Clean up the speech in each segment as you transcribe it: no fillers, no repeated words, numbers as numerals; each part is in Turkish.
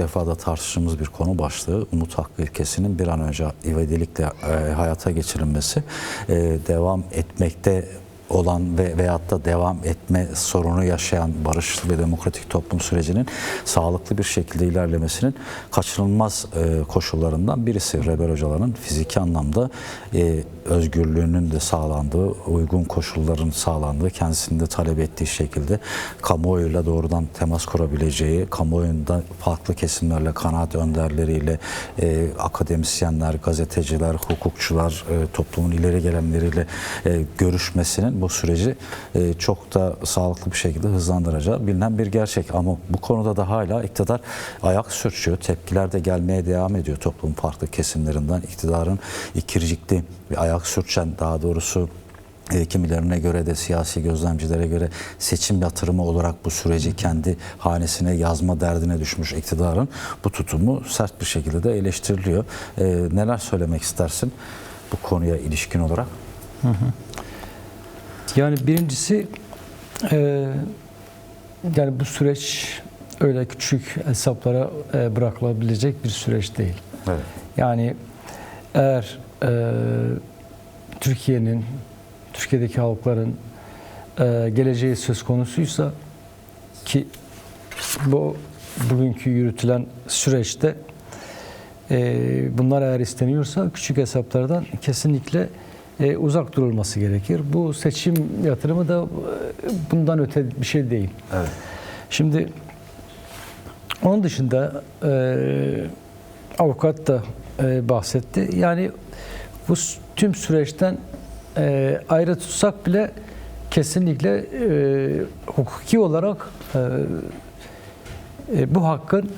defa da tartıştığımız bir konu başlığı. Umut Hakkı ilkesinin bir an önce ivedilikle hayata geçirilmesi, devam etmekte olan veyahut da devam etme sorunu yaşayan barışçıl ve demokratik toplum sürecinin sağlıklı bir şekilde ilerlemesinin kaçınılmaz koşullarından birisi. Rebel hocaların fiziki anlamda özgürlüğünün de sağlandığı, uygun koşulların sağlandığı, kendisinin de talep ettiği şekilde kamuoyuyla doğrudan temas kurabileceği, kamuoyunda farklı kesimlerle, kanaat önderleriyle, akademisyenler, gazeteciler, hukukçular, toplumun ileri gelenleriyle görüşmesinin bu süreci çok da sağlıklı bir şekilde hızlandıracağı bilinen bir gerçek. Ama bu konuda da hala iktidar ayak sürçüyor. Tepkiler de gelmeye devam ediyor toplumun farklı kesimlerinden. İktidarın ikircikli bir ayak sürçen, daha doğrusu kimilerine göre de siyasi gözlemcilere göre seçim yatırımı olarak bu süreci kendi hanesine yazma derdine düşmüş iktidarın bu tutumu sert bir şekilde de eleştiriliyor. Neler söylemek istersin bu konuya ilişkin olarak? Yani birincisi yani bu süreç öyle küçük hesaplara bırakılabilecek bir süreç değil. Evet. Yani eğer Türkiye'deki halkların geleceği söz konusuysa, ki bugünkü yürütülen süreçte bunlar eğer isteniyorsa küçük hesaplardan kesinlikle uzak durulması gerekir. Bu seçim yatırımı da bundan öte bir şey değil. Evet. Şimdi onun dışında avukat da bahsetti. Yani bu tüm süreçten ayrı tutsak bile kesinlikle hukuki olarak bu hakkın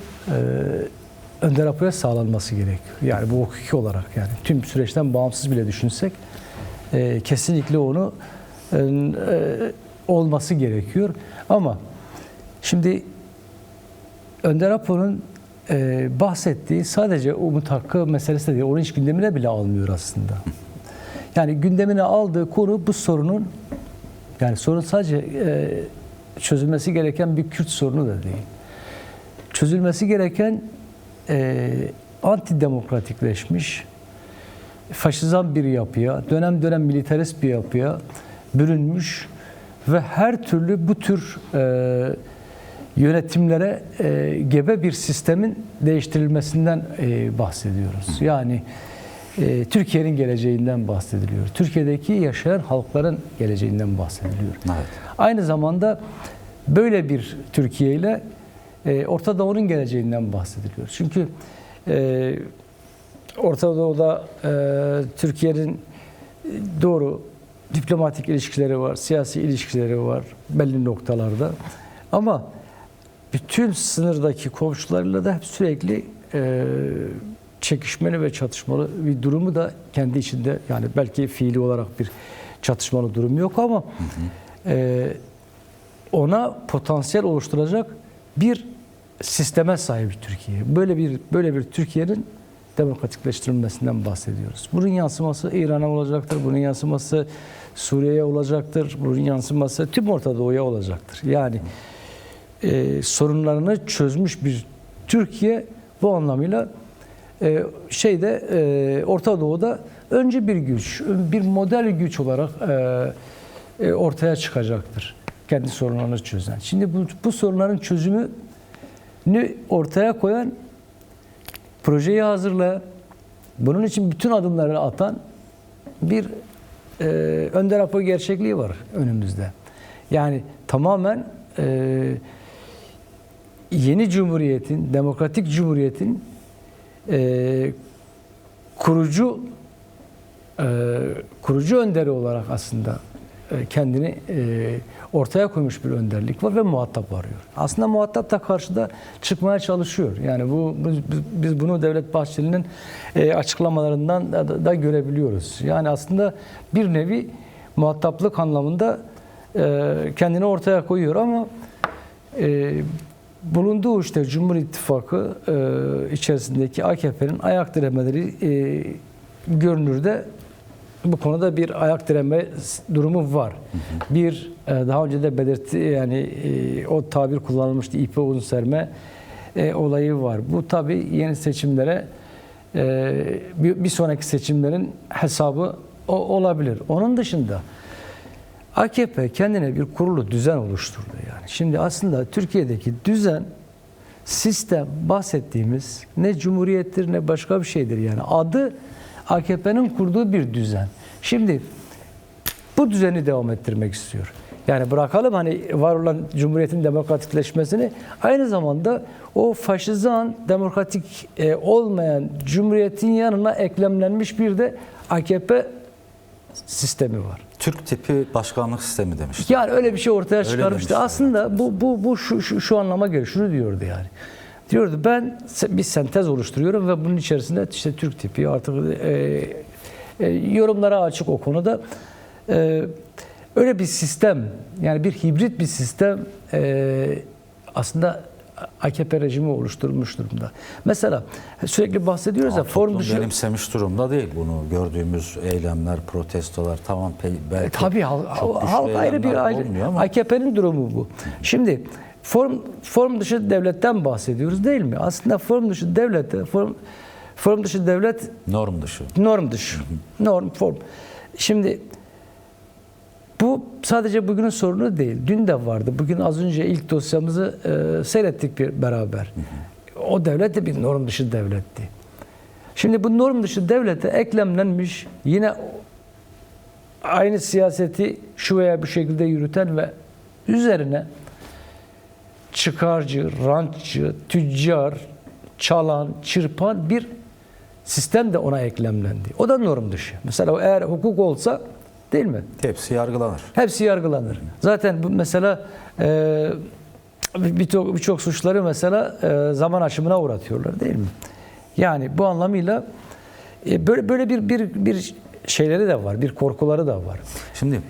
Önder Apo'ya sağlanması gerekiyor. Yani bu hukuki olarak, yani tüm süreçten bağımsız bile düşünsek kesinlikle onu olması gerekiyor. Ama şimdi Önder Apo'nun bahsettiği sadece Umut Hakkı meselesi de değil. Onu hiç gündemine bile almıyor aslında. Yani gündemine aldığı konu bu sorunun, yani sorun sadece çözülmesi gereken bir Kürt sorunu da değil. Çözülmesi gereken antidemokratikleşmiş, faşizan bir yapıya, dönem dönem militarist bir yapıya bürünmüş ve her türlü bu tür yönetimlere gebe bir sistemin değiştirilmesinden bahsediyoruz. Yani Türkiye'nin geleceğinden bahsediliyor. Türkiye'deki yaşayan halkların geleceğinden bahsediliyor. Evet. Aynı zamanda böyle bir Türkiye ile Orta Doğu'nun geleceğinden bahsediliyor. Çünkü Orta Doğu'da Türkiye'nin doğru diplomatik ilişkileri var, siyasi ilişkileri var belli noktalarda. Ama bütün sınırdaki komşularıyla da hep sürekli çekişmeli ve çatışmalı bir durumu da kendi içinde, yani belki fiili olarak bir çatışmalı durum yok ama ona potansiyel oluşturacak bir sisteme sahip Türkiye. Böyle bir Türkiye'nin demokratikleştirilmesinden bahsediyoruz. Bunun yansıması İran'a olacaktır, bunun yansıması Suriye'ye olacaktır, bunun yansıması tüm Orta Doğu'ya olacaktır. Yani sorunlarını çözmüş bir Türkiye bu anlamıyla Orta Doğu'da önce bir güç, bir model güç olarak ortaya çıkacaktır. Kendi sorunlarını çözen. Şimdi bu sorunların çözümünü ortaya koyan, projeyi hazırlayan, bunun için bütün adımları atan bir Önder Apo gerçekliği var önümüzde. Yani tamamen yeni cumhuriyetin, demokratik cumhuriyetin kurucu önderi olarak aslında kendini ortaya koymuş bir önderlik var ve muhatap arıyor. Aslında muhatap da karşıda çıkmaya çalışıyor. Yani biz bunu Devlet Bahçeli'nin açıklamalarından da görebiliyoruz. Yani aslında bir nevi muhataplık anlamında kendini ortaya koyuyor ama bulunduğu işte Cumhur İttifakı içerisindeki AKP'nin ayak diremeleri görünürde bu konuda bir ayak direme durumu var. Bir daha önce de belirtti, yani o tabir kullanılmıştı, ipe uzun serme olayı var. Bu tabii yeni seçimlere bir sonraki seçimlerin hesabı olabilir. Onun dışında AKP kendine bir kurulu düzen oluşturdu yani. Şimdi aslında Türkiye'deki düzen, sistem bahsettiğimiz ne cumhuriyettir ne başka bir şeydir yani. Adı AKP'nin kurduğu bir düzen. Şimdi bu düzeni devam ettirmek istiyor. Yani bırakalım hani var olan cumhuriyetin demokratikleşmesini, aynı zamanda o faşizan, demokratik olmayan cumhuriyetin yanına eklemlenmiş bir de AKP sistemi var. Türk tipi başkanlık sistemi demişti. Yani öyle bir şey ortaya çıkarmıştı. demişti, Aslında bu şu anlama geliyor. Şunu diyordu yani. Diyordu ben bir sentez oluşturuyorum ve bunun içerisinde işte Türk tipi artık yorumlara açık o konuda. Öyle bir sistem, yani bir hibrit bir sistem aslında AKP rejimi oluşturmuş durumda. Mesela sürekli bahsediyoruz ya form dışı... benimsemiş durumda değil bunu gördüğümüz eylemler, protestolar tamam belki tabii halk ayrı bir AKP'nin durumu bu. Şimdi form dışı devletten bahsediyoruz değil mi? Aslında form dışı devlette form dışı devlet norm dışı. Form. Şimdi bu sadece bugünün sorunu değil. Dün de vardı. Bugün az önce ilk dosyamızı seyrettik beraber. O devlet de bir norm dışı devletti. Şimdi bu norm dışı devlete eklemlenmiş yine aynı siyaseti şu veya bu şekilde yürüten ve üzerine çıkarcı, rantçı, tüccar, çalan, çırpan bir sistem de ona eklemlendi. O da norm dışı. Mesela eğer hukuk olsa değil mi? Hepsi yargılanır. Hepsi yargılanır. Zaten bu mesela birçok suçları mesela zaman aşımına uğratıyorlar değil mi? Yani bu anlamıyla böyle bir şeyleri de var, bir korkuları da var. Şimdi